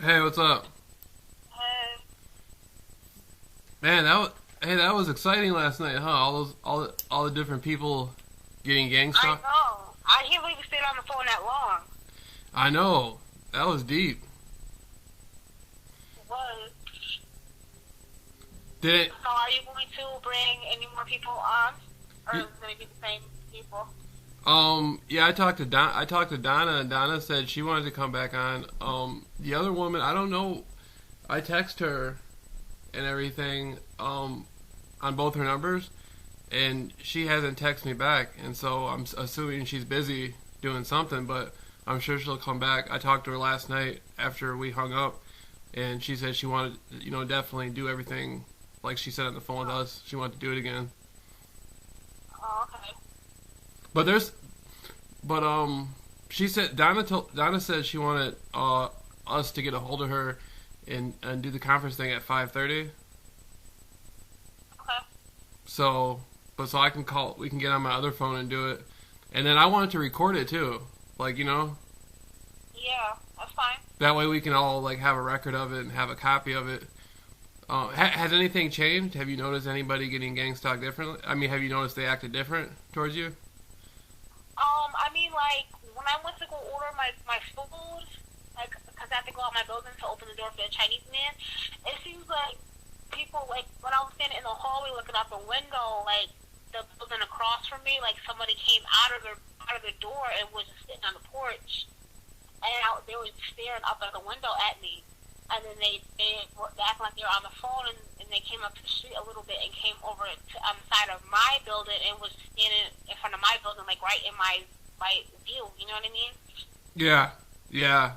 Hey, what's up? Uh, Man, that was exciting last night, huh? All the different people getting gang I stalked. know. I can't believe you stayed on the phone that long. I know. That was deep. Was Did it? so? Are you going to bring any more people on, or y- is it going to be the same people? Yeah, I talked to Donna, and Donna said she wanted to come back on. The other woman, I don't know. I text her and everything, on both her numbers, and she hasn't texted me back, and so I'm assuming she's busy doing something, but I'm sure she'll come back. I talked to her last night after we hung up, and she said she wanted, definitely do everything like she said on the phone with us. She wanted to do it again. Oh, okay. But there's, but she said Donna said she wanted us to get a hold of her and do the conference thing at 5:30. Okay. So, so I can call. We can get on my other phone and do it, and then I wanted to record it too. Like Yeah, that's fine. that way we can all like have a record of it and have a copy of it. Has anything changed? Have you noticed anybody getting gang stalked differently? I mean, have you noticed they acted different towards you? I mean, like when I went to go order my food, like because I have to go out my building to open the door for the Chinese man, it seems like people like when I was standing in the hallway looking out the window, like the building across from me, like somebody came out of the door and was just sitting on the porch. And they were staring up at the window at me. And then they were acting like they were on the phone, and they came up to the street a little bit and came over to on the side of my building and was standing in front of my building, like right in my view. You know what I mean? Yeah, yeah,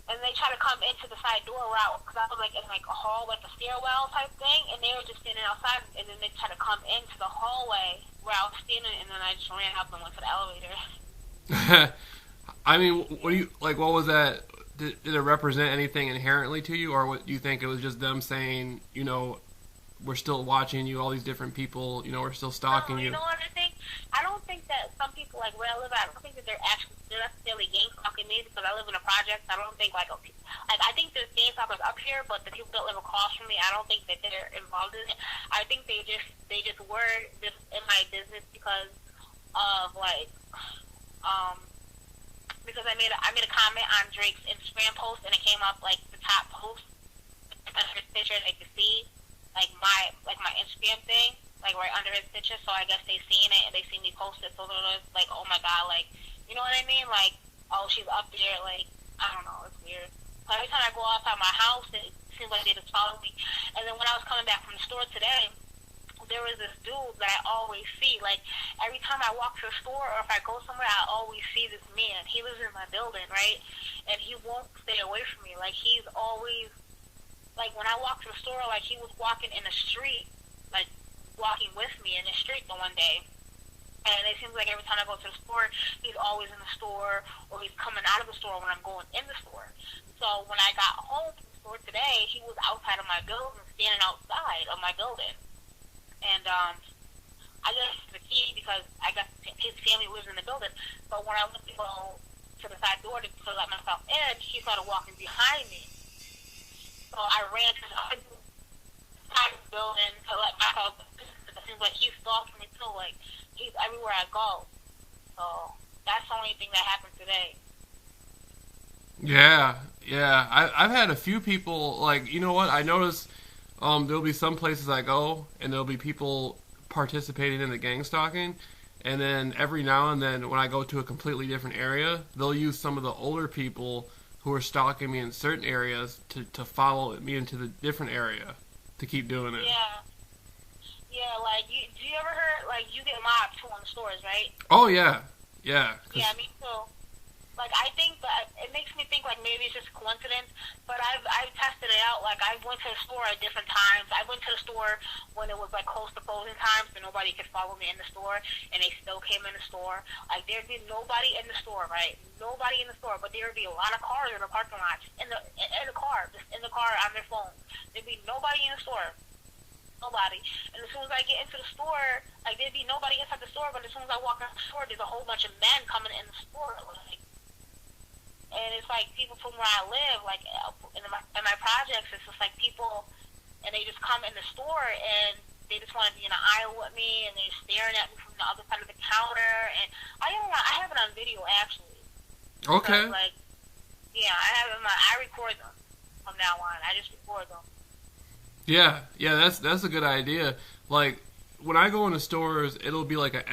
And they tried to come into the side door where because I was like in like a hall, like a stairwell type thing, and they were just standing outside, and then they tried to come into the hallway where I was standing, and then I just ran up and went to the elevator. I mean, what do you like? What was that? Did it represent anything inherently to you, or what do you think it was just them saying, we're still watching you, all these different people, we're still No, stalking you you? know what I think? I don't think that some people like where I live at. I don't think that they're necessarily gang stalking me because I live in a project. I don't think like okay, like I think there's gang stalkers up here, but the people that live across from me, I don't think that they're involved in it. I think they just were just in my business because of like um because I made a comment on Drake's Instagram post and it came up like the top post under his picture and they could see like my Instagram thing, like right under his picture. So I guess they seen it and they seen me post it. So they're just like, oh my god, like you know what I mean? Like oh she's up there, like I don't know, it's weird. So every time I go outside my house, it seems like they just follow me. And then when I was coming back from the store today, there was this dude that I always see. Like every time I walk to the store or if I go somewhere, I always see this man. He lives in my building, right? And he won't stay away from me. Like he's always like when I walked to the store, like he was walking in the street, like walking with me in the street the one day. And it seems like every time I go to the store, he's always in the store or he's coming out of the store when I'm going in the store. So when I got home from the store today, he was outside of my building, standing outside of my building. And I just the key because I guess his family lives in the building. But when I went to go to the side door to let myself in, he started walking behind me. So I ran to the other side of the building to let myself. It seems like he's stalking me too. Like he's everywhere I go. So that's the only thing that happened today. Yeah, yeah. I've had a few people like you know what I noticed. There'll be some places I go, and there'll be people participating in the gang stalking, and then every now and then when I go to a completely different area, they'll use some of the older people who are stalking me in certain areas to follow me into the different area to keep doing it. Yeah, yeah. Like do you ever heard like you get mobbed too on the stores, right? Oh yeah, yeah. Yeah, me too. Like I think that it makes me think like maybe it's just a coincidence, but I've tested it out. Like I went to the store at different times. I went to the store when it was like close to closing times, so nobody could follow me in the store, and they still came in the store. Like there'd be nobody in the store, right? Nobody in the store, but there'd be a lot of cars in the parking lot, in the car, just in the car on their phones. There'd be nobody in the store. Nobody. And as soon as I get into the store, like there'd be nobody inside the store, but as soon as I walk out the store, there's a whole bunch of men coming in the store. Like And it's like people from where I live, like in my projects, it's just like people, and they just come in the store and they just want to be in an aisle with me, and they're staring at me from the other side of the counter. And I have it on video actually. Okay. So, like, yeah, I record them from now on. I just record them. Yeah, that's a good idea. Like, when I go into stores, it'll be like an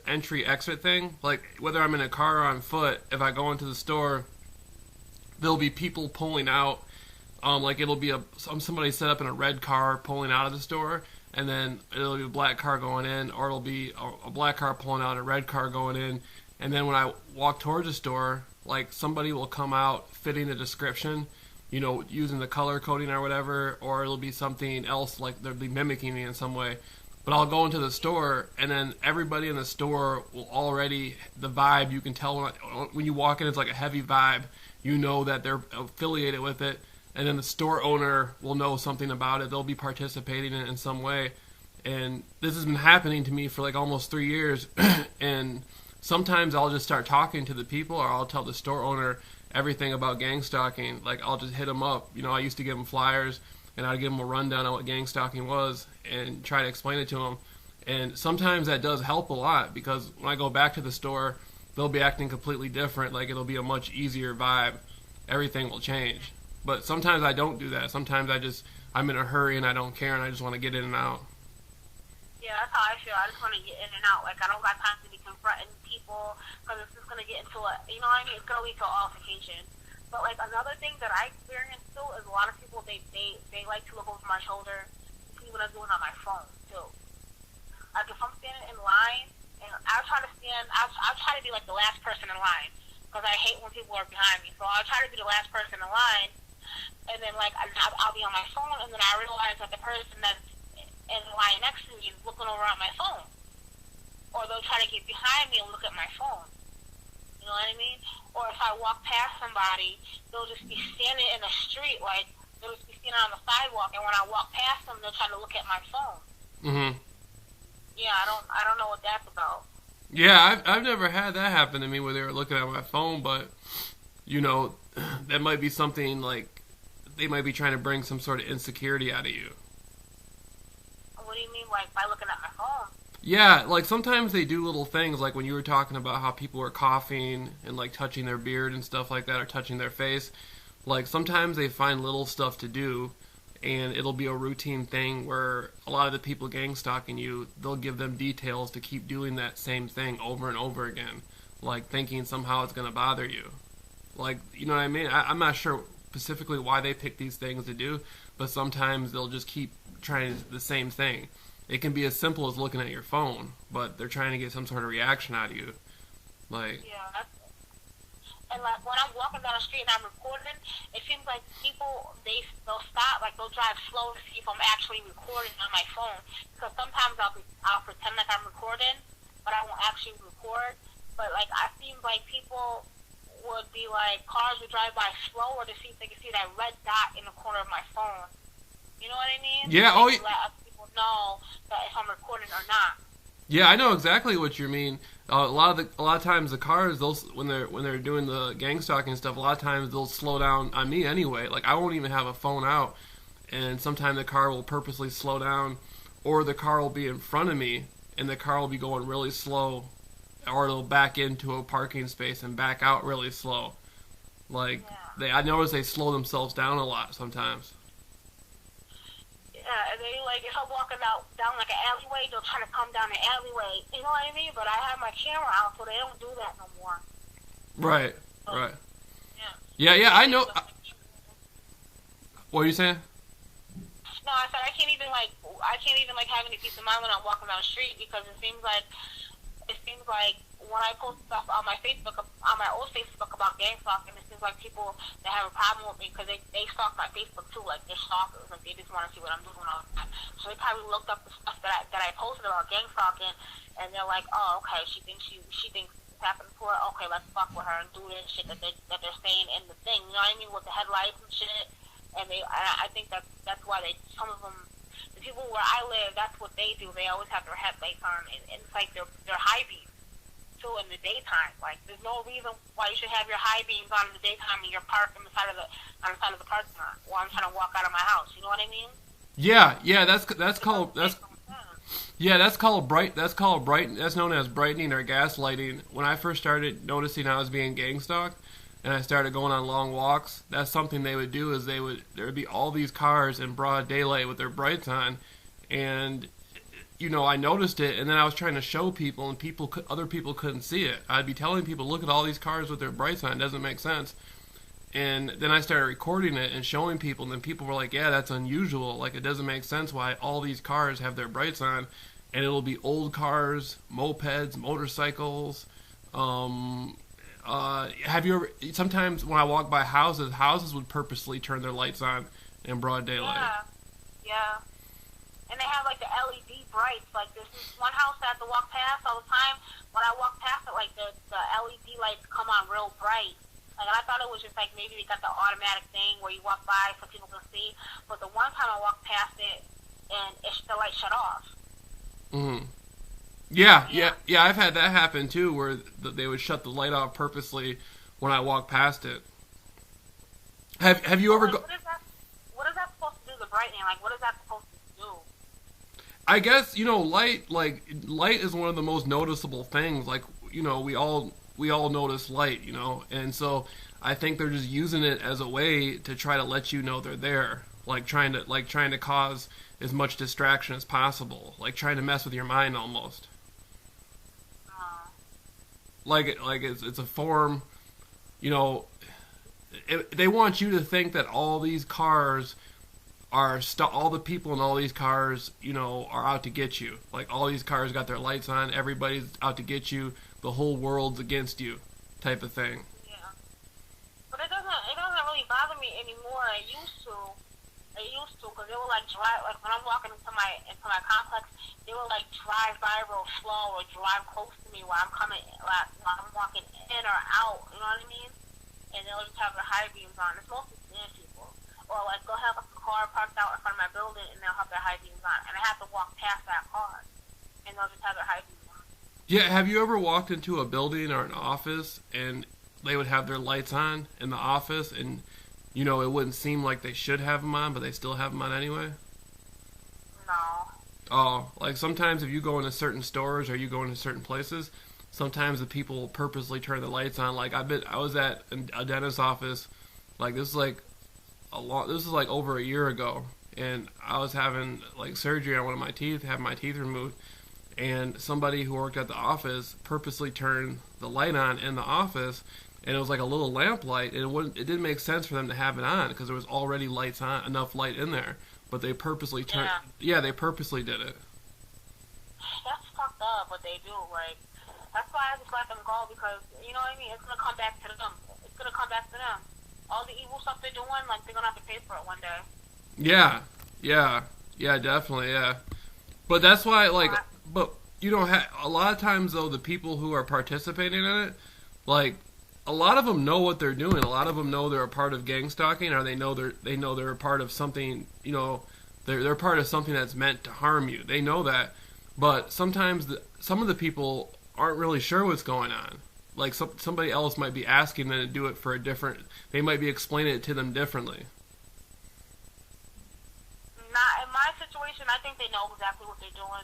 entry-exit thing. Like, whether I'm in a car or on foot, if I go into the store, there'll be people pulling out. Like, it'll be somebody set up in a red car pulling out of the store, and then it'll be a black car going in, or it'll be a black car pulling out, a red car going in. And then when I walk towards the store, like, somebody will come out fitting the description, you know, using the color coding or whatever, or it'll be something else, like they'll be mimicking me in some way. But I'll go into the store, and then everybody in the store will already, the vibe, you can tell when you walk in, it's like a heavy vibe. You know that they're affiliated with it, and then the store owner will know something about it. They'll be participating in it in some way. And this has been happening to me for like almost 3 years, and sometimes I'll just start talking to the people, or I'll tell the store owner everything about gang stalking. Like, I'll just hit them up. You know, I used to give them flyers, and I'd give them a rundown on what gang stalking was and try to explain it to them. And sometimes that does help a lot, because when I go back to the store, they'll be acting completely different. Like, it'll be a much easier vibe. Everything will change. But sometimes I don't do that. Sometimes I'm in a hurry and I don't care, and I just want to get in and out. Yeah, that's how I feel. I just want to get in and out. Like, I don't got time to be confronting people, because it's just going to get into you know what I mean? It's going to lead to an altercation. But, like, another thing that I experience, too, is a lot of people, they like to look over my shoulder to see what I'm doing on my phone, too. Like, if I'm standing in line, and I'll try to be, like, the last person in line, because I hate when people are behind me. So I'll try to be the last person in line, and then, like, I'll be on my phone, and then I realize that the person that's in the line next to me is looking over at my phone. Or they'll try to get behind me and look at my phone. You know what I mean? Or if I walk past somebody, they'll just be standing in the street, like, they'll just be standing on the sidewalk, and when I walk past them, they'll try to look at my phone. Mm-hmm. Yeah, I don't know what that's about. Yeah, I've never had that happen to me where they were looking at my phone, but, you know, that might be something, like, they might be trying to bring some sort of insecurity out of you. What do you mean, like, by looking at my phone? Yeah, like, sometimes they do little things, like when you were talking about how people are coughing and, like, touching their beard and stuff like that, or touching their face. Like, sometimes they find little stuff to do, and it'll be a routine thing where a lot of the people gang stalking you, they'll give them details to keep doing that same thing over and over again, like, thinking somehow it's going to bother you. Like, you know what I mean? I'm not sure specifically why they pick these things to do, but sometimes they'll just keep trying the same thing. It can be as simple as looking at your phone, but they're trying to get some sort of reaction out of you. Like, yeah, and like when I'm walking down the street and I'm recording, it seems like people they'll stop, like they'll drive slow to see if I'm actually recording on my phone. Because sometimes I'll pretend like I'm recording, but I won't actually record. But like I seem like people would be like, cars would drive by slower to see if they can see that red dot in the corner of my phone. You know what I mean? Yeah. Like, let people know that if I'm recording or not. Yeah, I know exactly what you mean. A lot of times the cars, when they're doing the gang stalking stuff, a lot of times they'll slow down on me anyway. Like, I won't even have a phone out, and sometimes the car will purposely slow down, or the car will be in front of me and the car will be going really slow, or it'll back into a parking space and back out really slow. Like, I notice they slow themselves down a lot sometimes. Yeah, and they, like, if I'm walking down like an alleyway, they'll try to come down the alleyway. You know what I mean? But I have my camera out, so they don't do that no more. Right, so, right. Yeah, I know. What are you saying? No, I said I can't even have any peace of mind when I'm walking down the street, because it seems like when I post stuff on my Facebook, on my old Facebook about gang stalking, it seems like people that have a problem with me, because they stalk my Facebook too, like they're stalkers, like they just want to see what I'm doing all the time. So they probably looked up the stuff that I posted about gang stalking, and they're like, oh, okay, she thinks it's happened to her. Okay, let's fuck with her and do this shit that they're saying in the thing. You know what I mean, with the headlights and shit. And I think that's why some of them, the people where I live, that's what they do. They always have their headlights on, and it's like they're high beams. too in the daytime. Like, there's no reason why you should have your high beams on in the daytime and you're parked on the side of the parking lot while I'm trying to walk out of my house. You know what I mean? Yeah, that's known as brightening or gaslighting. When I first started noticing I was being gang stalked, and I started going on long walks, that's something they would do is there would be all these cars in broad daylight with their brights on, and I noticed it, and then I was trying to show people, and other people couldn't see it. I'd be telling people, look at all these cars with their brights on, it doesn't make sense. And then I started recording it and showing people, and then people were like, yeah, that's unusual. Like, it doesn't make sense why all these cars have their brights on. And it'll be old cars, mopeds, motorcycles. Have you ever... Sometimes when I walk by houses would purposely turn their lights on in broad daylight. Yeah. And they have, like, the LED brights. Like, there's this one house that I have to walk past all the time. When I walk past it, like, the LED lights come on real bright. Like, and I thought it was just like maybe they got the automatic thing where you walk by so people can see. But the one time I walked past it and the light shut off. Mm-hmm. Yeah. I've had that happen too, where they would shut the light off purposely when I walk past it. Have you ever What is that supposed to do? The brightening, like, what is that supposed to do? I guess light is one of the most noticeable things. Like, we all notice light, and so I think they're just using it as a way to try to let you know they're there, like trying to cause as much distraction as possible, like trying to mess with your mind almost. Like it's a form, they want you to think that all these cars all the people in all these cars, are out to get you. Like, all these cars got their lights on, everybody's out to get you, the whole world's against you, type of thing. Yeah. But it doesn't really bother me anymore. It used to, because they would, like, drive, like, when I'm walking into my complex, they would, like, drive by real slow or drive close to me while I'm walking in or out, you know what I mean? And they'll just have their high beams on. It's mostly seeing people. Or, like, they'll have a car parked out in front of my building, and they'll have their high beams on. And I have to walk past that car, and they'll just have their high beams on. Yeah, have you ever walked into a building or an office, and they would have their lights on in the office, and, it wouldn't seem like they should have them on, but they still have them on anyway? No. Oh, like, sometimes if you go into certain stores or you go into certain places, sometimes the people purposely turn the lights on. Like, I was at a dentist's office, like, this is like over a year ago, and I was having like surgery on one of my teeth, having my teeth removed, and somebody who worked at the office purposely turned the light on in the office, and it was like a little lamp light, and it didn't make sense for them to have it on because there was already lights on, enough light in there, but they purposely they purposely did it. That's fucked up what they do. Like, that's why I just let them go, because you know what I mean, it's gonna come back to them. All the evil stuff they're doing, like, they're gonna have to pay for it one day. Yeah, definitely, yeah. But that's why, like, a lot of times, though, the people who are participating in it, like, a lot of them know what they're doing. A lot of them know they're a part of gang stalking, or they know they're a part of something, they're part of something that's meant to harm you. They know that, but sometimes some of the people aren't really sure what's going on. Like, somebody else might be asking them to do it for they might be explaining it to them differently. Not in my situation. I think they know exactly what they're doing.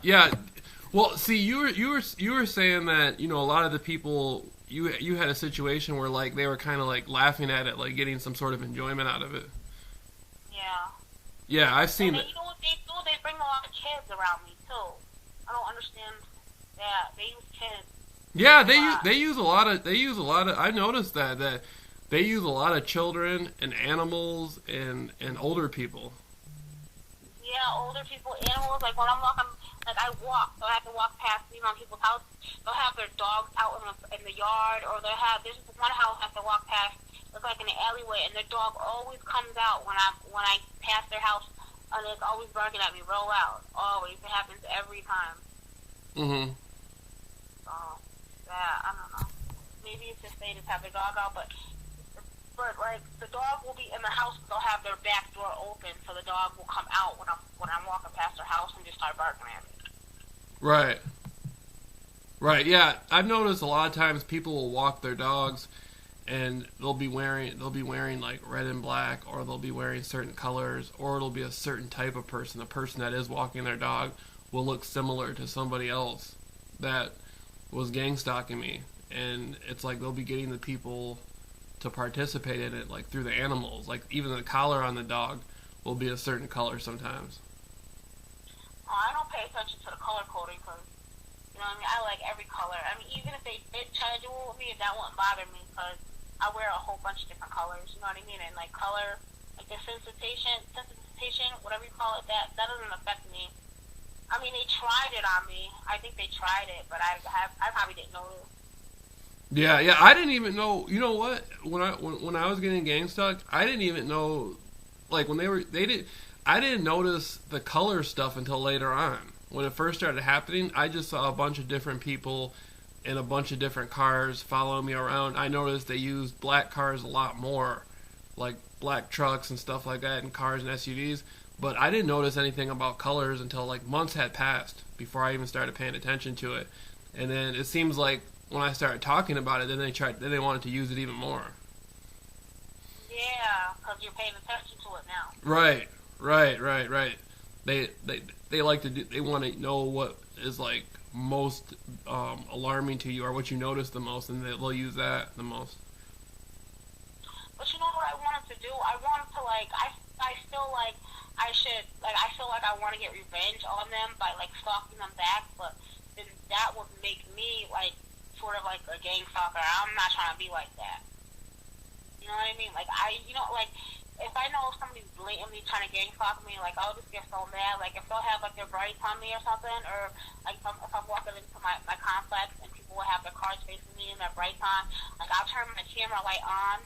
Yeah. Well, see, you were saying that, a lot of the people, you had a situation where, like, they were kind of, like, laughing at it, like, getting some sort of enjoyment out of it. Yeah. Yeah, I've seen it. You know what they do? They bring a lot of kids around me, too. I don't understand that. They use kids. Yeah, they use a lot of. I noticed that they use a lot of children and animals and older people. Yeah, older people, animals. Like, when I'm walking, like, I walk, so I have to walk past people's houses. They'll have their dogs out in the yard, or there's one house I have to walk past. It's like in the alleyway, and their dog always comes out when I pass their house, and it's always barking at me real loud. Always, it happens every time. Mhm. So, yeah, I don't know. Maybe it's just they just have their dog out, but like, the dog will be in the house, but they'll have their back door open, so the dog will come out when I'm walking past their house and just start barking at me. Right. Right, yeah. I've noticed a lot of times people will walk their dogs and they'll be wearing like red and black, or they'll be wearing certain colors, or it'll be a certain type of person. The person that is walking their dog will look similar to somebody else that was gang stalking me. And it's like they'll be getting the people to participate in it like through the animals. Like even the collar on the dog will be a certain color sometimes. I don't pay attention to the color coding because, you know what I mean? I like every color. I mean, even if they did try to do it with me, that wouldn't bother me because I wear a whole bunch of different colors. You know what I mean? And like color, like the sensitization, whatever you call it, that doesn't affect me. I mean, they tried it on me. I think they tried it, but I probably didn't notice. Yeah, yeah. I didn't even know. You know what? When I was getting gang stalked, I didn't even know. Like when I didn't notice the color stuff until later on. When it first started happening, I just saw a bunch of different people in a bunch of different cars following me around. I noticed they used black cars a lot more, like black trucks and stuff like that, and cars and SUVs. But I didn't notice anything about colors until like months had passed before I even started paying attention to it. And then it seems like when I started talking about it, then they wanted to use it even more. Yeah, because you're paying attention to it now. Right. They like to do. They want to know what is like most alarming to you, or what you notice the most, and they'll use that the most. But you know what I wanted to do? I wanted to like I feel like I should like I feel like I want to get revenge on them by like stalking them back, but then that would make me like sort of like a gang stalker. I'm not trying to be like that. You know what I mean? Like like if I know somebody's blatantly trying to gang stalk me, like I'll just get so mad. Like if they'll have like their brights on me or something, or like if I'm walking into my complex and people will have their cars facing me and their brights on, like I'll turn my camera light on.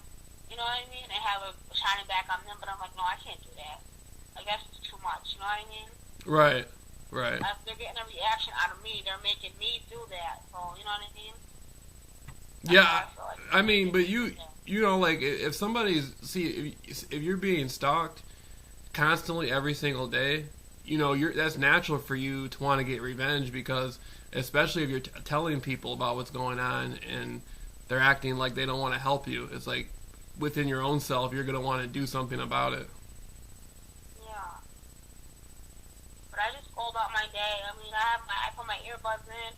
You know what I mean? And have it shining back on them, but I'm like, no, I can't do that. Like that's just too much. You know what I mean? Right. If they're getting a reaction out of me, they're making me do that. So you know what I mean? Yeah, I mean, but you know, like if if you're being stalked constantly every single day, you know, that's natural for you to want to get revenge, because especially if you're telling people about what's going on and they're acting like they don't want to help you, it's like within your own self you're gonna want to do something about it. Yeah, but I just pulled out my day. I mean, I put my earbuds in.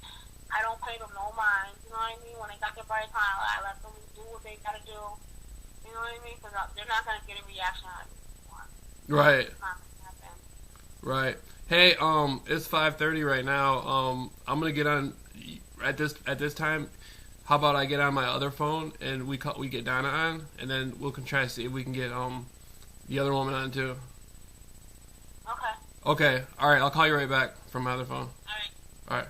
I don't pay them no mind. You know what I mean? When they got their bright on, I let them do what they gotta do. You know what I mean? Because they're not gonna get a reaction out of me. Right. It's not gonna happen. Right. Hey, it's 5:30 right now. I'm gonna get on at this time. How about I get on my other phone and we get Donna on, and then we can try to see if we can get the other woman on too. Okay. Okay. All right. I'll call you right back from my other phone. All right. All right.